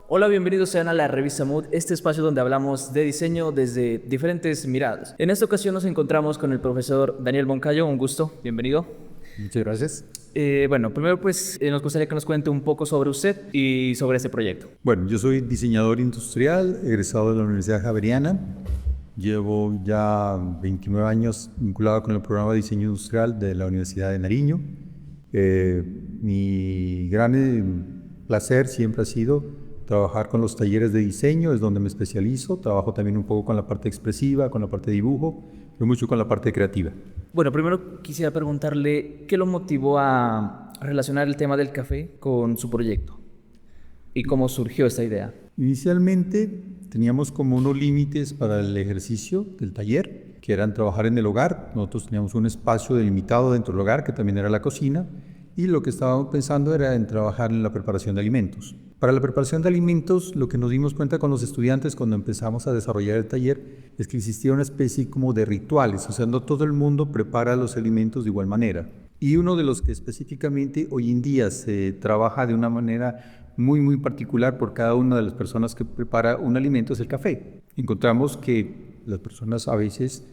Hola, bienvenidos sean a la revista Mood, este espacio donde hablamos de diseño desde diferentes miradas. En esta ocasión nos encontramos con el profesor Daniel Moncayo, un gusto, bienvenido. Muchas gracias. Bueno, primero pues nos gustaría que nos cuente un poco sobre usted y sobre este proyecto. Bueno, yo soy diseñador industrial, egresado de la Universidad Javeriana. Llevo ya 29 años vinculado con el programa de diseño industrial de la Universidad de Nariño. Mi gran placer siempre ha sido trabajar con los talleres de diseño, es donde me especializo. Trabajo también un poco con la parte expresiva, con la parte de dibujo, pero mucho con la parte creativa. Bueno, primero quisiera preguntarle qué lo motivó a relacionar el tema del café con su proyecto y cómo surgió esta idea. Inicialmente teníamos como unos límites para el ejercicio del taller, que eran trabajar en el hogar. Nosotros teníamos un espacio delimitado dentro del hogar, que también era la cocina, y lo que estábamos pensando era en trabajar en la preparación de alimentos. Para la preparación de alimentos, lo que nos dimos cuenta con los estudiantes cuando empezamos a desarrollar el taller es que existía una especie como de rituales, o sea, no todo el mundo prepara los alimentos de igual manera. Y uno de los que específicamente hoy en día se trabaja de una manera muy particular por cada una de las personas que prepara un alimento es el café. Encontramos que las personas a veces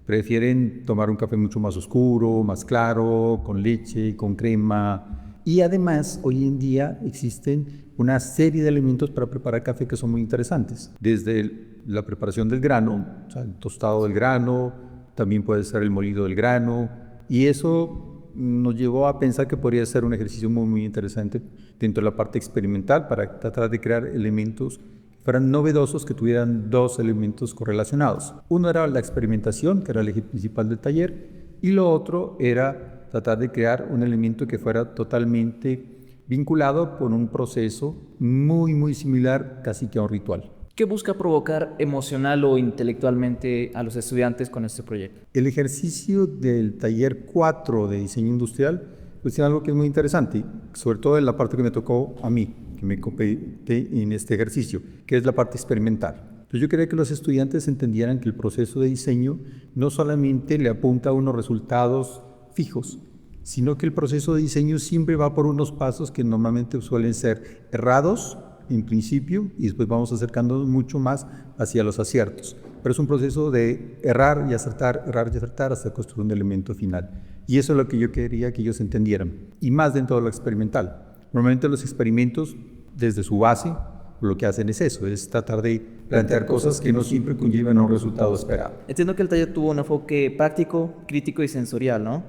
prefieren tomar un café mucho más oscuro, más claro, con leche, con crema. Y además, hoy en día existen una serie de alimentos para preparar café que son muy interesantes. Desde la preparación del grano, o sea, el tostado del grano, también puede ser el molido del grano. Y eso nos llevó a pensar que podría ser un ejercicio muy interesante dentro de la parte experimental para tratar de crear elementos fueran novedosos, que tuvieran dos elementos correlacionados. Uno era la experimentación, que era el eje principal del taller, y lo otro era tratar de crear un elemento que fuera totalmente vinculado con un proceso muy similar, casi que a un ritual. ¿Qué busca provocar emocional o intelectualmente a los estudiantes con este proyecto? El ejercicio del taller 4 de diseño industrial pues tiene algo que es muy interesante, sobre todo en la parte que me tocó a mí, que me compete en este ejercicio, que es la parte experimental. Entonces yo quería que los estudiantes entendieran que el proceso de diseño no solamente le apunta a unos resultados fijos, sino que el proceso de diseño siempre va por unos pasos que normalmente suelen ser errados en principio y después vamos acercándonos mucho más hacia los aciertos. Pero es un proceso de errar y acertar hasta construir un elemento final. Y eso es lo que yo quería que ellos entendieran. Y más dentro de lo experimental. Normalmente los experimentos, desde su base, lo que hacen es eso, es tratar de plantear cosas que no siempre conllevan a un resultado esperado. Entiendo que el taller tuvo un enfoque práctico, crítico y sensorial, ¿no?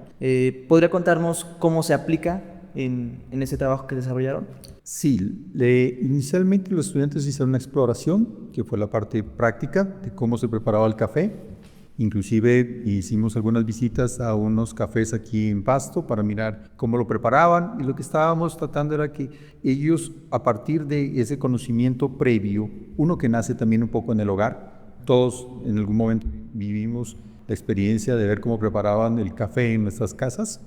¿Podría contarnos cómo se aplica en ese trabajo que desarrollaron? Sí, inicialmente los estudiantes hicieron una exploración, que fue la parte práctica de cómo se preparaba el café. Inclusive hicimos algunas visitas a unos cafés aquí en Pasto para mirar cómo lo preparaban, y lo que estábamos tratando era que ellos, a partir de ese conocimiento previo, uno que nace también un poco en el hogar, todos en algún momento vivimos la experiencia de ver cómo preparaban el café en nuestras casas,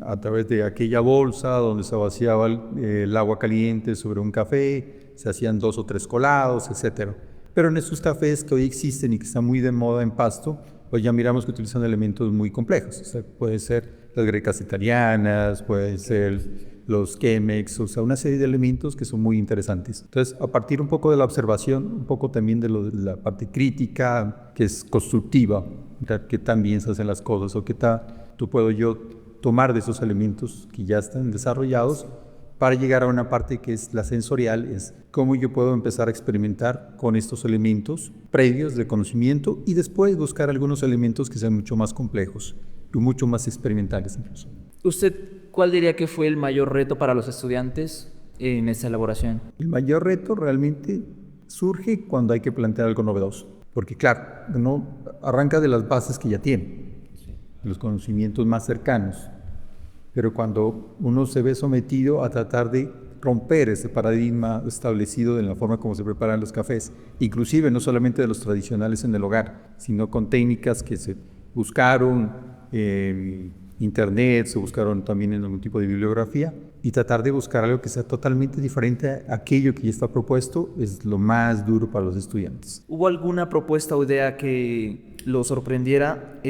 a través de aquella bolsa donde se vaciaba el agua caliente sobre un café, se hacían 2 o 3 colados, etc. Pero en estos cafés que hoy existen y que están muy de moda en Pasto, pues ya miramos que utilizan elementos muy complejos. O sea, puede ser las grecas italianas, pueden ser los Chemex, o sea, una serie de elementos que son muy interesantes. Entonces, a partir un poco de la observación, un poco también de la parte crítica, que es constructiva, que también se hacen las cosas, o qué tú puedo yo tomar de esos elementos que ya están desarrollados para llegar a una parte que es la sensorial, es cómo yo puedo empezar a experimentar con estos elementos previos de conocimiento y después buscar algunos elementos que sean mucho más complejos y mucho más experimentales incluso. ¿Usted cuál diría que fue el mayor reto para los estudiantes en esta elaboración? El mayor reto realmente surge cuando hay que plantear algo novedoso, porque claro, uno arranca de las bases que ya tiene, los conocimientos más cercanos. Pero cuando uno se ve sometido a tratar de romper ese paradigma establecido en la forma como se preparan los cafés, inclusive no solamente de los tradicionales en el hogar, sino con técnicas que se buscaron en internet, se buscaron también en algún tipo de bibliografía, y tratar de buscar algo que sea totalmente diferente a aquello que ya está propuesto es lo más duro para los estudiantes. ¿Hubo alguna propuesta o idea que lo sorprendiera,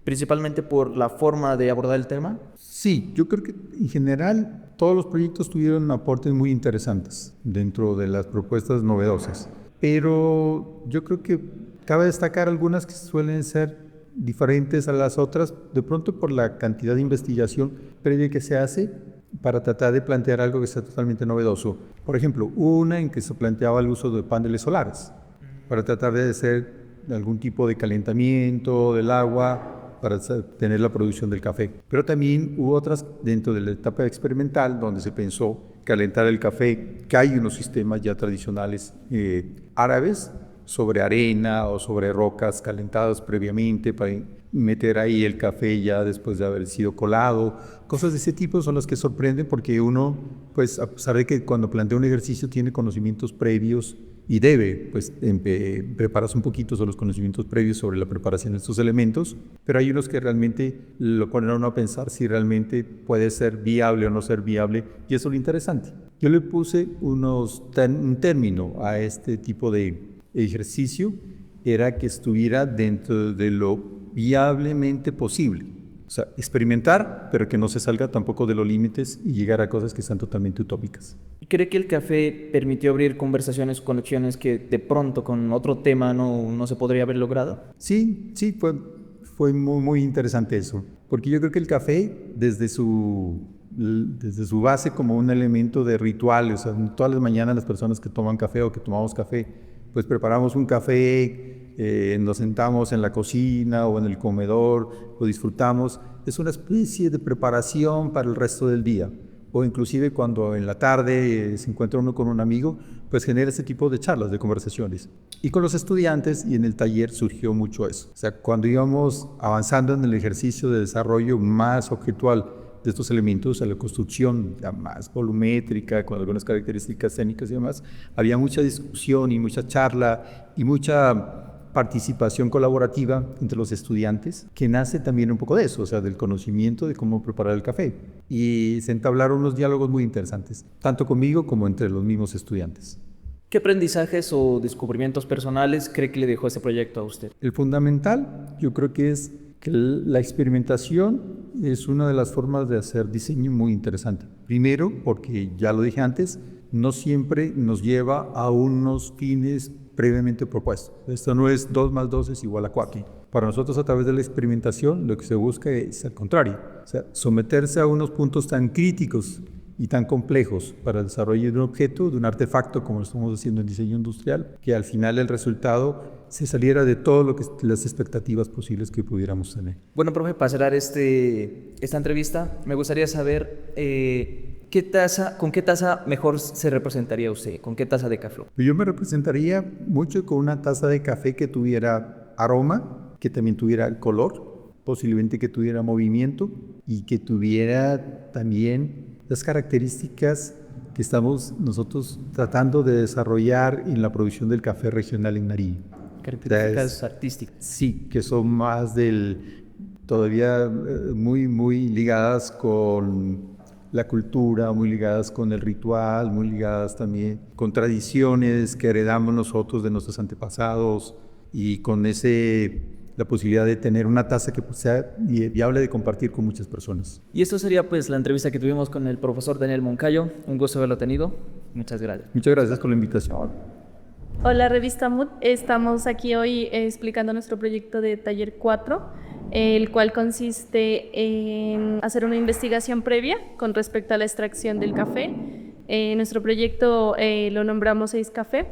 principalmente por la forma de abordar el tema? Sí, yo creo que en general todos los proyectos tuvieron aportes muy interesantes dentro de las propuestas novedosas, pero yo creo que cabe destacar algunas que suelen ser diferentes a las otras, de pronto por la cantidad de investigación previa que se hace para tratar de plantear algo que sea totalmente novedoso. Por ejemplo, una en que se planteaba el uso de paneles solares para tratar de hacer algún tipo de calentamiento del agua para tener la producción del café. Pero también hubo otras dentro de la etapa experimental donde se pensó calentar el café, que hay unos sistemas ya tradicionales árabes sobre arena o sobre rocas calentadas previamente para meter ahí el café ya después de haber sido colado. Cosas de ese tipo son las que sorprenden porque uno, pues a pesar de que cuando plantea un ejercicio tiene conocimientos previos y debe pues prepararse un poquito sobre los conocimientos previos sobre la preparación de estos elementos, pero hay unos que realmente lo ponen a uno a pensar si realmente puede ser viable o no ser viable, y eso es lo interesante. Yo le puse un término a este tipo de ejercicio, era que estuviera dentro de lo viablemente posible. O sea, experimentar, pero que no se salga tampoco de los límites y llegar a cosas que sean totalmente utópicas. ¿Cree que el café permitió abrir conversaciones, conexiones que de pronto con otro tema no se podría haber logrado? Sí, fue muy, muy interesante eso, porque yo creo que el café, desde su base como un elemento de ritual, o sea, todas las mañanas las personas que toman café o que tomamos café, pues preparamos un café, nos sentamos en la cocina o en el comedor, lo disfrutamos. Es una especie de preparación para el resto del día. O inclusive cuando en la tarde se encuentra uno con un amigo, pues genera ese tipo de charlas, de conversaciones. Y con los estudiantes y en el taller surgió mucho eso. O sea, cuando íbamos avanzando en el ejercicio de desarrollo más objetual de estos elementos, a la construcción ya más volumétrica, con algunas características técnicas y demás, había mucha discusión y mucha charla y mucha participación colaborativa entre los estudiantes, que nace también un poco de eso, o sea, del conocimiento de cómo preparar el café. Y se entablaron unos diálogos muy interesantes, tanto conmigo como entre los mismos estudiantes. ¿Qué aprendizajes o descubrimientos personales cree que le dejó este proyecto a usted? El fundamental, yo creo que es que la experimentación es una de las formas de hacer diseño muy interesante. Primero, porque ya lo dije antes, no siempre nos lleva a unos fines previamente propuestos. Esto no es 2 más 2 es igual a 4. Para nosotros, a través de la experimentación, lo que se busca es al contrario, o sea, someterse a unos puntos tan críticos y tan complejos para el desarrollo de un objeto, de un artefacto, como lo estamos haciendo en diseño industrial, que al final el resultado se saliera de todo lo que las expectativas posibles que pudiéramos tener. Bueno, profe, para cerrar esta entrevista, me gustaría saber ¿con qué taza mejor se representaría usted? ¿Con qué taza de café? Yo me representaría mucho con una taza de café que tuviera aroma, que también tuviera color, posiblemente que tuviera movimiento y que tuviera también las características que estamos nosotros tratando de desarrollar en la producción del café regional en Nariño. Características artísticas. Sí, que son más todavía muy, muy ligadas con la cultura, muy ligadas con el ritual, muy ligadas también con tradiciones que heredamos nosotros de nuestros antepasados y con la posibilidad de tener una taza que sea viable de compartir con muchas personas. Y esto sería pues la entrevista que tuvimos con el profesor Daniel Moncayo. Un gusto haberlo tenido. Muchas gracias. Muchas gracias por la invitación. Hola, Revista Mood. Estamos aquí hoy explicando nuestro proyecto de Taller 4, el cual consiste en hacer una investigación previa con respecto a la extracción del café. Nuestro proyecto lo nombramos 6 Café.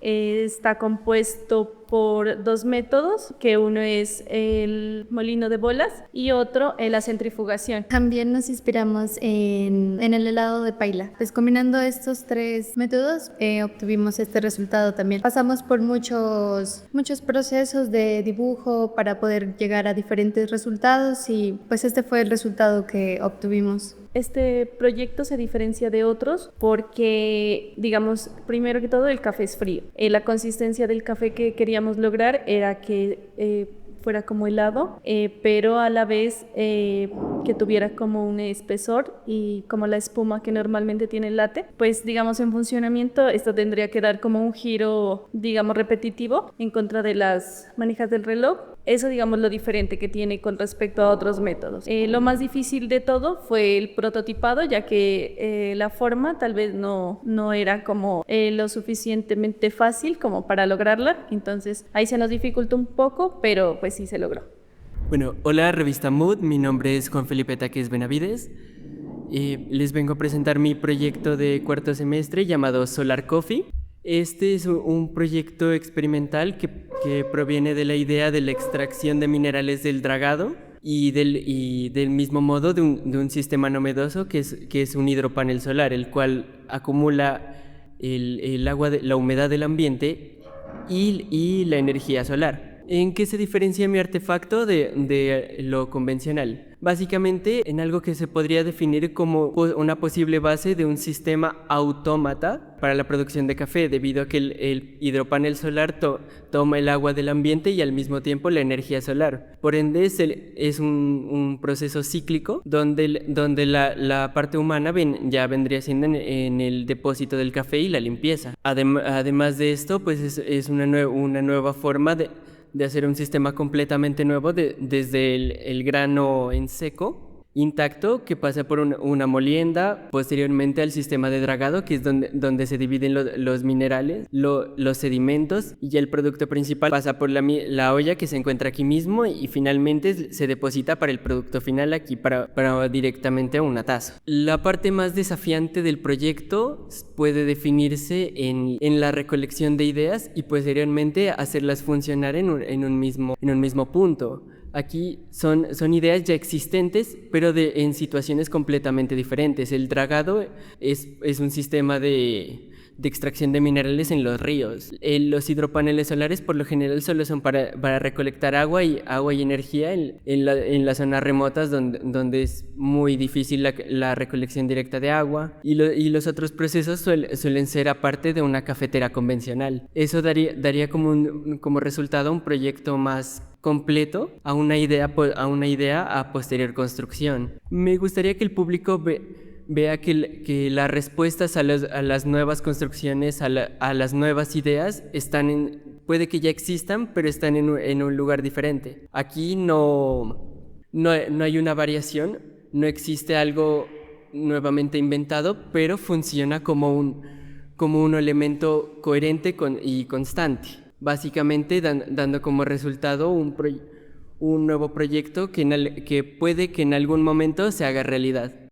Está compuesto por 2 métodos, que uno es el molino de bolas y otro la centrifugación. También nos inspiramos en el helado de paila. Pues combinando estos 3 métodos obtuvimos este resultado también. Pasamos por muchos procesos de dibujo para poder llegar a diferentes resultados y pues este fue el resultado que obtuvimos. Este proyecto se diferencia de otros porque, digamos, primero que todo el café es frío. La consistencia del café que queríamos lograr era que fuera como helado, pero a la vez que tuviera como un espesor y como la espuma que normalmente tiene el latte. Pues digamos en funcionamiento esto tendría que dar como un giro, digamos, repetitivo en contra de las manijas del reloj. Eso, digamos, lo diferente que tiene con respecto a otros métodos. Lo más difícil de todo fue el prototipado, ya que la forma tal vez no era como lo suficientemente fácil como para lograrla. Entonces ahí se nos dificultó un poco, pero pues sí se logró. Bueno, hola Revista Mood, mi nombre es Juan Felipe Taques Benavides. Les vengo a presentar mi proyecto de cuarto semestre llamado Solar Coffee. Este es un proyecto experimental que proviene de la idea de la extracción de minerales del dragado y del mismo modo de un sistema novedoso que es un hidropanel solar, el cual acumula el agua, la humedad del ambiente y la energía solar. ¿En qué se diferencia mi artefacto de lo convencional? Básicamente en algo que se podría definir como una posible base de un sistema autómata para la producción de café, debido a que el hidropanel solar toma el agua del ambiente y al mismo tiempo la energía solar. Por ende es un proceso cíclico donde la parte humana ya vendría siendo en el depósito del café y la limpieza. Además de esto, pues es una nueva forma de hacer un sistema completamente nuevo desde el grano en seco, intacto, que pasa por una molienda, posteriormente al sistema de dragado, que es donde se dividen los minerales, los sedimentos, y ya el producto principal pasa por la olla que se encuentra aquí mismo y finalmente se deposita para el producto final aquí, para directamente a una taza. La parte más desafiante del proyecto puede definirse en la recolección de ideas y posteriormente hacerlas funcionar en un mismo punto. Aquí son ideas ya existentes, pero en situaciones completamente diferentes. El dragado es un sistema de extracción de minerales en los ríos. Los hidropaneles solares por lo general solo son para recolectar agua y energía en las zonas remotas donde es muy difícil la recolección directa de agua, y los otros procesos suelen ser aparte de una cafetera convencional. Eso daría como resultado un proyecto más completo a una idea a posterior construcción. Me gustaría que el público vea que las respuestas a las nuevas construcciones, a las nuevas ideas, puede que ya existan, pero están en un lugar diferente. Aquí no hay una variación, no existe algo nuevamente inventado, pero funciona como un elemento coherente y constante. Básicamente dando como resultado un nuevo proyecto que puede que en algún momento se haga realidad.